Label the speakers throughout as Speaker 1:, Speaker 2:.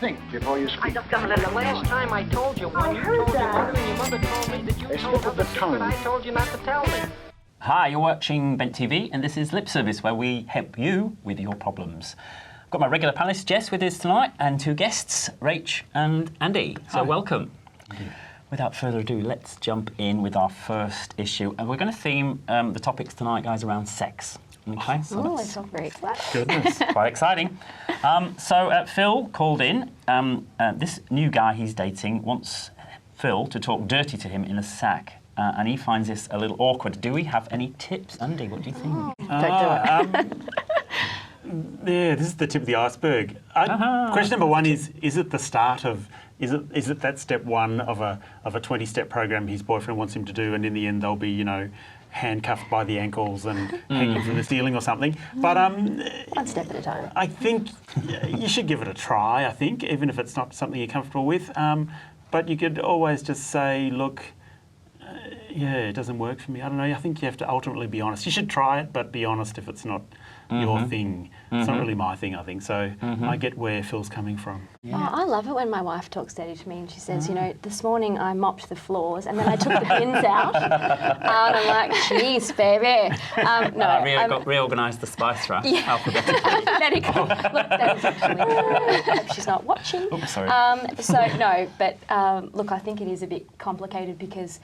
Speaker 1: think before you
Speaker 2: I
Speaker 1: speak.
Speaker 2: just got the last time I told you, when you told your mother and your mother told me that you
Speaker 1: They
Speaker 2: told
Speaker 1: slip of
Speaker 2: her
Speaker 1: the
Speaker 2: the
Speaker 1: tongue.
Speaker 2: secret I told you not to tell me.
Speaker 3: Hi, you're watching Bent TV, and this is Lip Service, where we help you with your problems. I've got my regular panelist, Jess, with us tonight, and two guests, Rach and Andy. So welcome. Without further ado, let's jump in with our first issue. And we're going to theme the topics tonight, guys, around sex. Okay, so
Speaker 4: Oh,
Speaker 3: that's
Speaker 4: it's all very exciting.
Speaker 3: goodness, quite exciting. So Phil called in. This new guy he's dating wants Phil to talk dirty to him in a sack. And he finds this a little awkward. Do we have any tips? Andy, what do you think?
Speaker 4: Don't do it.
Speaker 5: Yeah, this is the tip of the iceberg. Question number one is it the start of, is it that step one of a 20-step program his boyfriend wants him to do, and in the end they'll be, you know, handcuffed by the ankles and hanging from the ceiling or something? But
Speaker 4: One step at a time.
Speaker 5: I think you should give it a try, I think, even if it's not something you're comfortable with. But you could always just say, look, yeah, it doesn't work for me. I don't know. I think you have to ultimately be honest. You should try it, but be honest if it's not your thing. It's not really my thing, I think. So I get where Phil's coming from.
Speaker 4: Oh, I love it when my wife talks dirty to me and she says, you know, this morning I mopped the floors and then I took the bins out. And I'm like, jeez, baby.
Speaker 3: Reorganised the spice rack
Speaker 4: Yeah.
Speaker 3: alphabetically.
Speaker 4: Very cool. Look, that is actually, hope she's not watching.
Speaker 3: Oops, sorry.
Speaker 4: Look, I think it is a bit complicated because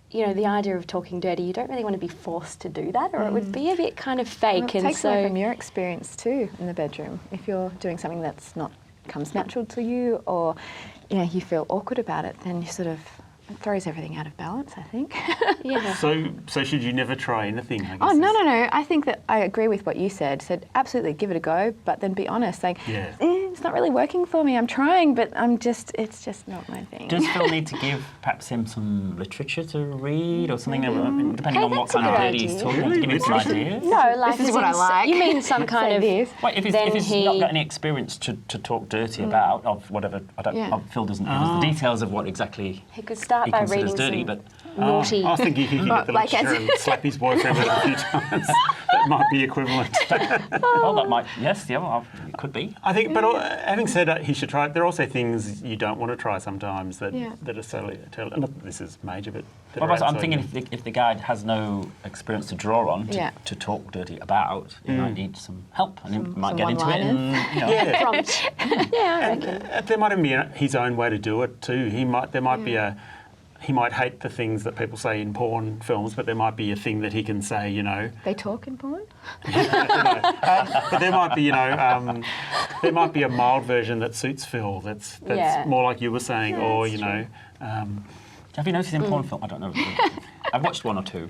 Speaker 4: you know, the idea of talking dirty, you don't really want to be forced to do that, or it would be a bit kind of fake.
Speaker 6: Well, it takes away from your experience too in the bedroom. If you're doing something that's not comes natural to you, or you know you feel awkward about it, then you sort of it throws everything out of balance, I think.
Speaker 4: Yeah.
Speaker 5: So should you never try anything, I guess?
Speaker 6: Oh, no. I think that I agree with what you said. Said absolutely give it a go, but then be honest, saying, it's not really working for me. I'm trying, but it's just not my thing.
Speaker 3: Does Phil need to give perhaps him some literature to read or something, depending on what
Speaker 4: that's a
Speaker 3: kind of
Speaker 4: good
Speaker 3: dirty he's
Speaker 4: idea.
Speaker 3: talking about, to give him some ideas?
Speaker 4: No, like
Speaker 6: This is what I like.
Speaker 4: You mean some kind of?
Speaker 6: Ideas.
Speaker 3: Wait, if he's not got any experience to talk dirty about, of whatever, Phil doesn't give us the details of what exactly
Speaker 4: He could start
Speaker 3: he
Speaker 4: by
Speaker 3: considers
Speaker 4: reading
Speaker 3: dirty,
Speaker 4: some
Speaker 3: but
Speaker 4: naughty.
Speaker 5: I was thinking he could get the
Speaker 6: Like
Speaker 5: lecture
Speaker 6: as-
Speaker 5: and slap his boyfriend with it a few times. That might be equivalent.
Speaker 3: well, that might, yes, yeah, well, it could be.
Speaker 5: I think, but having said that, he should try it. There are also things you don't want to try sometimes that are totally, not that this is major, but that
Speaker 3: Well,
Speaker 5: are
Speaker 3: I'm
Speaker 5: outside
Speaker 3: thinking if the guy has no experience to draw on to talk dirty about, he might need some help, and he might
Speaker 6: some
Speaker 3: get into it. And, you know,
Speaker 5: Yeah.
Speaker 4: Prompt. Yeah, I reckon.
Speaker 5: There might even be his own way to do it too. He might hate the things that people say in porn films, but there might be a thing that he can say, you know.
Speaker 6: They talk in porn.
Speaker 5: But there might be, you know, there might be a mild version that suits Phil. That's more like you were saying, or you know.
Speaker 3: have you noticed in porn film? I don't know. I've watched one or two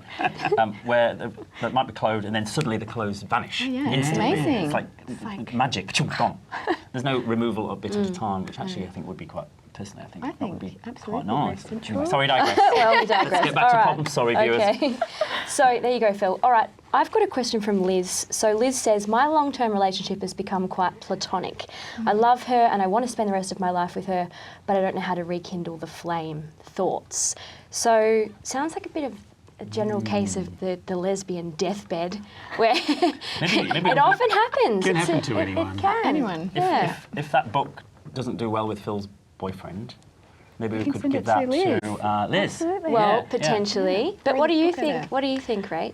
Speaker 3: where that might be clothed, and then suddenly the clothes vanish instantly.
Speaker 6: It's amazing.
Speaker 3: It's like magic. Gone. There's no removal of bit at a time, which actually I think would be quite. Personally, I think that would be
Speaker 6: absolutely
Speaker 3: quite nice.
Speaker 6: very
Speaker 3: Anyway, sorry, digress.
Speaker 4: Well, we digress.
Speaker 3: Let's get back to problems. Sorry, viewers.
Speaker 4: Okay. So there you go, Phil. All right, I've got a question from Liz. So Liz says, my long-term relationship has become quite platonic. I love her and I want to spend the rest of my life with her, but I don't know how to rekindle the flame. Thoughts? So sounds like a bit of a general case of the lesbian deathbed, where
Speaker 3: maybe
Speaker 4: it often happens.
Speaker 5: Can happen to anyone.
Speaker 4: It can.
Speaker 6: Anyone.
Speaker 4: Yeah.
Speaker 3: If that book doesn't do well with Phil's boyfriend, maybe we
Speaker 6: can
Speaker 3: could
Speaker 6: send
Speaker 3: give
Speaker 6: it
Speaker 3: that
Speaker 6: to Liz.
Speaker 3: to Liz.
Speaker 6: Absolutely.
Speaker 4: Well,
Speaker 3: Yeah.
Speaker 4: potentially. But
Speaker 6: Read
Speaker 4: what do
Speaker 6: the
Speaker 4: you
Speaker 6: book
Speaker 4: think?
Speaker 6: over.
Speaker 4: What do you think, Rach?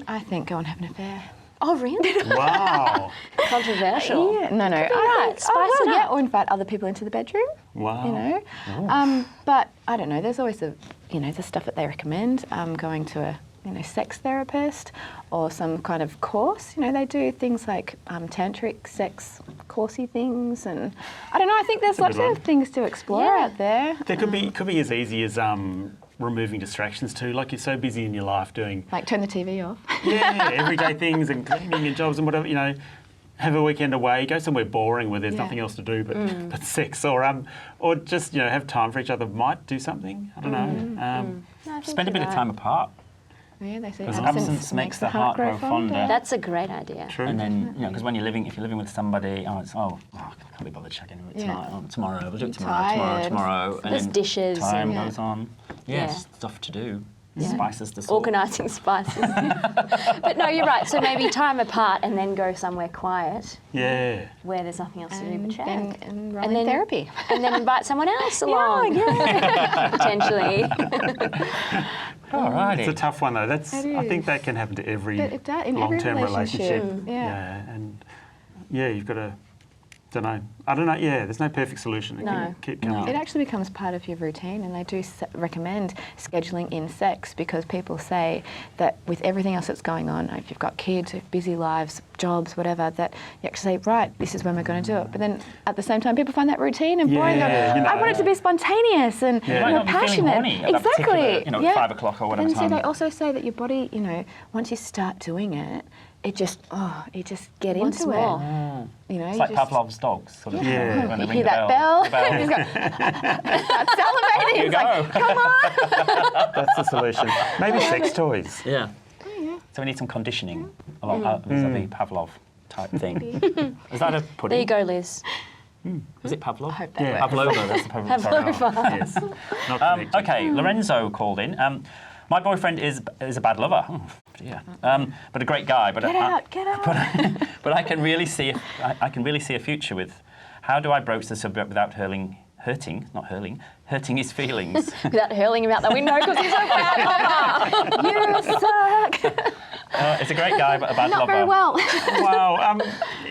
Speaker 6: I think go and have an affair.
Speaker 4: Oh, really?
Speaker 5: Wow.
Speaker 4: Controversial.
Speaker 6: Yeah, no.
Speaker 4: right.
Speaker 6: I think,
Speaker 4: Spice it
Speaker 6: yeah,
Speaker 4: up.
Speaker 6: or invite other people into the bedroom.
Speaker 5: Wow.
Speaker 6: You know, but I don't know. There's always the stuff that they recommend. Going to a sex therapist or some kind of course. You know, they do things like tantric sex coursey things, and I don't know. I think there's
Speaker 5: That's a
Speaker 6: lots
Speaker 5: good
Speaker 6: of
Speaker 5: one.
Speaker 6: things to explore out there.
Speaker 5: There could be as easy as removing distractions too. Like you're so busy in your life doing
Speaker 6: Like turn the TV off.
Speaker 5: everyday things and cleaning and jobs and whatever, you know. Have a weekend away, go somewhere boring where there's nothing else to do but sex, or just have time for each other. Might do something. I don't know.
Speaker 4: No, I think
Speaker 3: Spend a
Speaker 4: you're
Speaker 3: bit of
Speaker 4: right.
Speaker 3: time apart.
Speaker 6: Yeah, they say
Speaker 3: Because absence makes the heart grow fonder.
Speaker 4: That's a great idea.
Speaker 5: True.
Speaker 3: And then, because if you're living with somebody, I can't be bothered checking it tonight. Oh, tomorrow, we'll do it tomorrow,
Speaker 6: Tired.
Speaker 3: tomorrow. And
Speaker 4: There's
Speaker 3: then
Speaker 4: dishes
Speaker 3: Time
Speaker 4: and-
Speaker 3: goes on. Yes, stuff to do. Spices the sort.
Speaker 4: Organising spices. But no, you're right. So maybe time apart and then go somewhere quiet
Speaker 5: Yeah.
Speaker 4: where there's nothing else to do but chat.
Speaker 6: And run in therapy.
Speaker 4: And then invite someone else along. Potentially.
Speaker 3: Alrighty.
Speaker 5: It's a tough one though. I think that can happen to every
Speaker 6: But it does, in every
Speaker 5: long-term
Speaker 6: relationship.
Speaker 5: relationship.
Speaker 6: Yeah.
Speaker 5: And you've got to. I don't know. Yeah, there's no perfect solution. It can keep coming.
Speaker 6: It actually becomes part of your routine, and they do recommend scheduling in sex because people say that with everything else that's going on, if you've got kids, busy lives, jobs, whatever, that you actually say, right, this is when we're going to do it. But then at the same time, people find that routine and boring. I want it to be spontaneous and
Speaker 3: You might not be feeling
Speaker 6: passionate.
Speaker 3: horny at that particular,
Speaker 6: Exactly.
Speaker 3: at 5 o'clock or whatever
Speaker 6: And
Speaker 3: time.
Speaker 6: so they also say that your body, once you start doing it, it just get
Speaker 4: Wants
Speaker 6: into
Speaker 4: more.
Speaker 6: it.
Speaker 3: It's like Pavlov's dogs. Sort of,
Speaker 5: Yeah.
Speaker 3: when they
Speaker 6: You
Speaker 3: ring
Speaker 6: hear
Speaker 3: the
Speaker 6: that bell?
Speaker 3: the bell.
Speaker 6: He's got, start salivating.
Speaker 3: You
Speaker 6: It's like,
Speaker 3: go.
Speaker 6: come on.
Speaker 5: That's the solution. Maybe sex toys.
Speaker 3: Yeah. So we need some conditioning along vis-a-vis Pavlov type thing. Is that a pudding?
Speaker 4: There you go, Liz.
Speaker 3: Is it Pavlov?
Speaker 6: hope that
Speaker 5: Yeah.
Speaker 3: Pavlova, that's the Pavlova.
Speaker 4: Pavlova.
Speaker 5: Yes. Not connected.
Speaker 3: Okay, Lorenzo called in. My boyfriend is a bad lover. Oh, dear. But a great guy. But
Speaker 6: Get out.
Speaker 3: But I can really see a future with. How do I broach the subject without hurting his feelings?
Speaker 4: Without hurling him out the window because he's a bad lover.
Speaker 6: You suck.
Speaker 3: It's a great guy, but a bad
Speaker 6: Not
Speaker 3: lover.
Speaker 6: very well.
Speaker 5: Wow.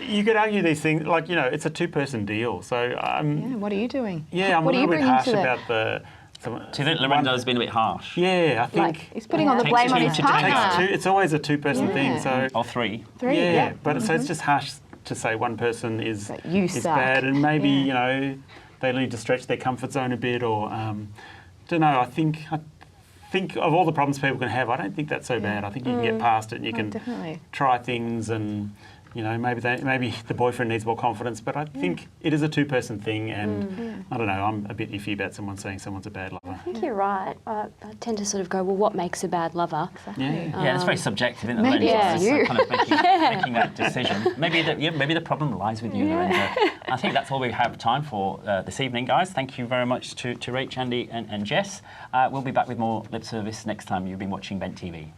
Speaker 5: You could argue these things like it's a two-person deal. So
Speaker 6: Yeah, what are you doing?
Speaker 5: I'm
Speaker 6: What
Speaker 5: a
Speaker 6: are you
Speaker 5: little bit
Speaker 6: bringing
Speaker 5: harsh
Speaker 6: to it?
Speaker 5: about the.
Speaker 3: Do you think Lorenzo's been a bit harsh?
Speaker 5: Yeah, I think.
Speaker 6: Like, he's putting all the
Speaker 3: Takes
Speaker 6: blame on
Speaker 3: two
Speaker 6: his
Speaker 3: to tango.
Speaker 6: partner.
Speaker 5: It's always a two-person thing. So
Speaker 3: Or three?
Speaker 6: Three,
Speaker 5: yeah, but so it's just harsh to say one person is
Speaker 6: Like, you suck.
Speaker 5: bad, and maybe
Speaker 6: Yeah.
Speaker 5: they need to stretch their comfort zone a bit, or don't know. I think of all the problems people can have, I don't think that's so bad. I think you can get past it, and you can
Speaker 6: definitely.
Speaker 5: try things, and maybe the boyfriend needs more confidence. But I think it is a two-person thing, and I don't know. I'm a bit iffy about someone saying someone's a bad lover.
Speaker 4: I think you're right. I tend to sort of go, well, what makes a bad lover?
Speaker 5: Yeah.
Speaker 3: Yeah, it's very subjective, isn't it?
Speaker 6: Maybe
Speaker 3: Lorenzo?
Speaker 6: it's you.
Speaker 3: Kind of making that decision. Maybe the problem lies with you, Lorenzo. I think that's all we have time for this evening, guys. Thank you very much to Rach, Andy, and Jess. We'll be back with more lip service next time you've been watching Vent TV.